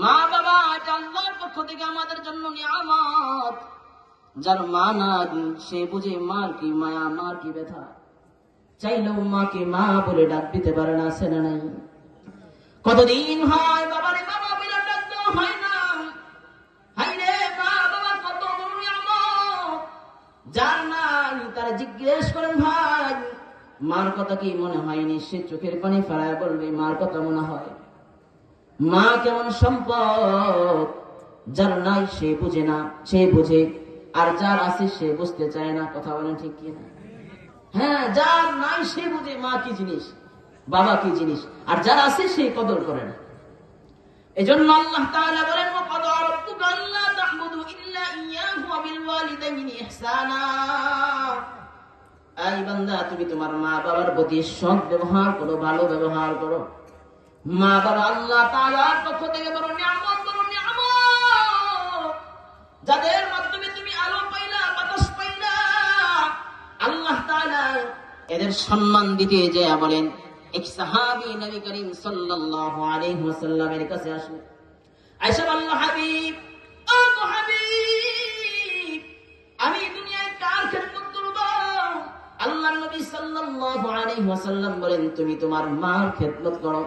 মা বাবা এটা আল্লাহর পক্ষ থেকে আমাদের জন্য নিয়ামত। যার মা নাই সে বুঝে মার কি মায়া, মার কি ব্যথা। চাইলেও মাকে মা বলে ডাক দিতে পারে না, আছে না নাই? কতদিন হয় বাবারে বাবা বলে ডাক দেওয়া হয় না। হাইরে মা বাবা কত বড় নিয়ামত। যার নাই তারা জিজ্ঞেস করেন, ভাই মার কথা কি মনে হয়নি? সে চোখের পানি ফেলায় বলবে মার কথা মনে হয়। মা কেমন সম্পদ, যার নাই সে বুঝে না, সে বুঝে, আর যার আছে সে বুঝতে চায় না। কথা বলেন ঠিক কি না? হ্যাঁ, যার নাই সে বুঝে মা কি জিনিস, বাবা কি জিনিস, আর যার আছে সে কদর করে না। এজন্য আল্লাহ তাআলা বলেন, ওয়া ক্বাদা রাব্বুকা আল্লা তা'বুদু ইল্লা ইয়্যাহু ওয়া বিল ওয়ালিদাইনি ইহসানা। আই বান্দা, তুমি তোমার মা বাবার প্রতি সৎ ব্যবহার করো, ভালো ব্যবহার করো। মা বাবা আল্লাহ তাআলার পক্ষ থেকে বড় নিয়ামত, বড় নিয়ামত। যাদের মাধ্যমে তুমি আলো পাইলা, বাতাস পাইলা, আল্লাহ তাআলা এদের সম্মান দিতে যায় বলেন, এক সাহাবী নবী করিম সাল্লাল্লাহু আলাইহি ওয়াসাল্লামের কাছে আসলেন। আয়েশা বলল, হাবিব, ও গো হাবিব, আমি দুনিয়ায় কার খেদমত করব? আল্লাহর নবী সাল্লাল্লাহু আলাইহি ওয়াসাল্লাম বলেন, তুমি তোমার মার খেদমত করো।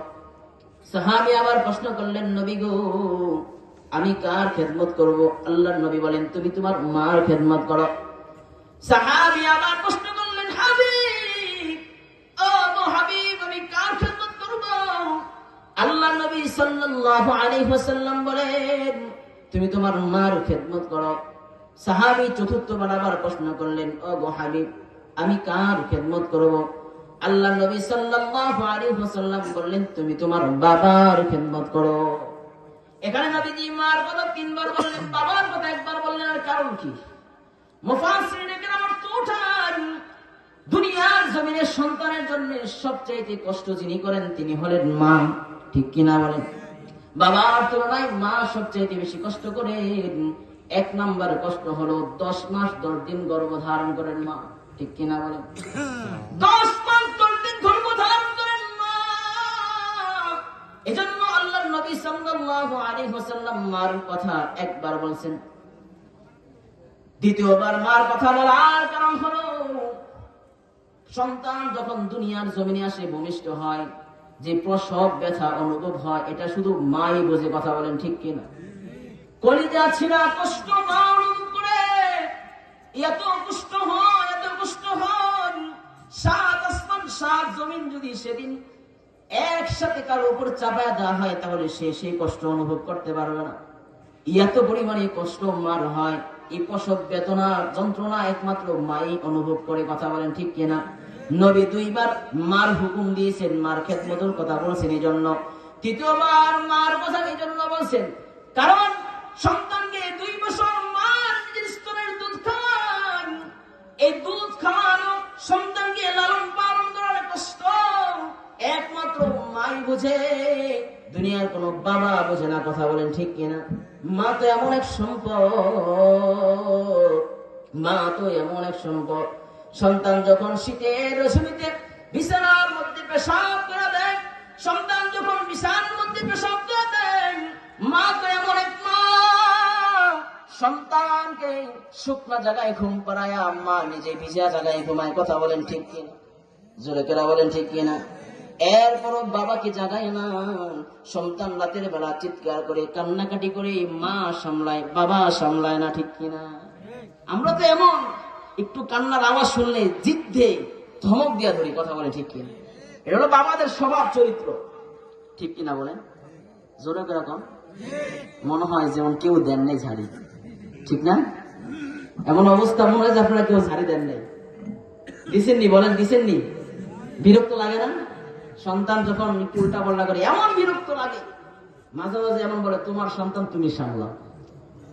সাহাবী আবার প্রশ্ন করলেন, নবী গো, আমি কার খেদমত করব? আল্লাহর নবী বলেন, তুমি তোমার মার খেদমত করো। সাহাবী আবার প্রশ্ন করলেন, হাবিব, ও গো হাবিব, আমি কার খেদমত করব? আল্লাহর নবী সাল্লাল্লাহু আলাইহি ওয়াসাল্লাম বলেন, তুমি তোমার মার খেদমত করো। সাহাবী চতুর্থবার আবার প্রশ্ন করলেন, ও গো হাবিব, আমি কার খেদমত করব? আল্লাহর নবী সাল্লাল্লাহু আলাইহি ওয়াসাল্লাম বললেন, তুমি তোমার বাবার খেদমত করো। এখানে নবীজি মার কথা তিনবার বললেন, বাবার কথা একবার বললেন, আর কারণ কি? মুফাসসিরিনে কেরাম উঠান, দুনিয়ার জমিনে সন্তানের জন্য সবচাইতে কষ্ট যিনি করেন তিনি হলেন মা। ঠিক কিনা বলেন? বাবার তুলনায় মা সবচাইতে বেশি কষ্ট করেন। এক নাম্বার কষ্ট হলো 10 মাস 10 দিন গর্ভধারণ করেন মা। ঠিক কিনা বলেন? 10 মাস 10 দিন গর্ভধারণ করেন মা। এজন্য আল্লাহর নবী সাল্লাল্লাহু আলাইহি ওয়াসাল্লাম মার কথা একবার বলছেন। দ্বিতীয়বার মার কথা বলার কারণ হলো, সন্তান যখন দুনিয়ার জমিনে আসে, ভূমিষ্ঠ হয়, যে প্রসব ব্যথা অনুভব হয়, এটা শুধু মাই বোঝে। কথা বলেন ঠিক কিনা? কলিজা ছিঁড়া কষ্ট মা অনুভব করে। এত কষ্ট হয়, এত কষ্ট হয়, 7 আসমান 7 জমিন যদি সেদিন একসাথে কারো উপর চাপায় দেওয়া হয়, তাহলে সে সেই কষ্ট অনুভব করতে পারবে না। এত পরিমাণে কষ্ট মার হয়। এই প্রসব বেদনা যন্ত্রণা একমাত্র মাই অনুভব করে। কথা বলেন ঠিক কিনা? নবী 2 বার মার হুকুম দিয়েছেন, মার খেদমতের কথা বলছেন। এই জন্য তৃতীয়বার মার কথা এই জন্য বলছেন, কারণ সন্তানকে 2 বছর মার নিজের স্তনের দুধ খাওয়ান। এই দুধ খাওয়ানো, সন্তানকে লালন পালন করার কষ্ট একমাত্র মাই বুঝে, দুনিয়ার কোন বাবা বোঝে না। কথা বলেন ঠিক কিনা? মা তো এমন এক সম্পদ, মা তো এমন এক সম্পদ। সন্তান যখন শীতের রশ্মিতে বিছানার মধ্যে পেশাব করে দেয়, সন্তান যখন বিছানার মধ্যে পেশাব করে দেয়, মা তো এমন এক মা, সন্তানকে শুকনা জায়গায় ঘুম পাড়ায়া মা নিজে ভিজা জায়গায় ঘুমায়। কথা বলেন ঠিক কিনা? জোরে কেরা বলেন ঠিক কিনা? এরপরও বাবাকে জাগায় না। সন্তান রাতের বেলা চিৎকার করে, কান্নাকাটি করে মা সামলায়, বাবা সামলায় না। ঠিক কিনা? আমরা তো এমন, একটু কান্নার আওয়াজ শুনলে জিদ্দে ধমক দিয়া ধরি। কথা বলে ঠিক কিনা? এটা হলো বাবাদের স্বভাব চরিত্র। ঠিক কিনা বলেন? জোরে কিরকম? মনে হয় যেমন কেউ দেন নাই ঝাড়ি। ঠিক না? এমন অবস্থা মনে হয় যে আপনারা কেউ ঝাড়ি দেন নাই। দিছেননি? বলেন দিছেননি? বিরক্ত লাগে না? সন্তান যখন একটু উল্টা পাল্টা করে এমন বিরক্ত লাগে। মাঝে মাঝে এমন বলে, তোমার সন্তান তুমি সামলাও।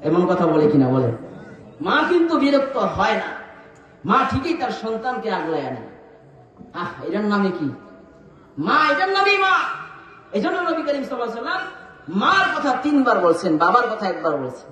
এমন কথা বলে কিনা বলে? মা কিন্তু বিরক্ত হয় না। মা ঠিকই তার সন্তানকে আগলায় আনে। এটার নামে কি? মা, এটার নামই মা। এই জন্য নবী করিম সাল্লাল্লাহু আলাইহি ওয়াসাল্লাম মার কথা 3 বার বলছেন, বাবার কথা 1 বার বলছেন।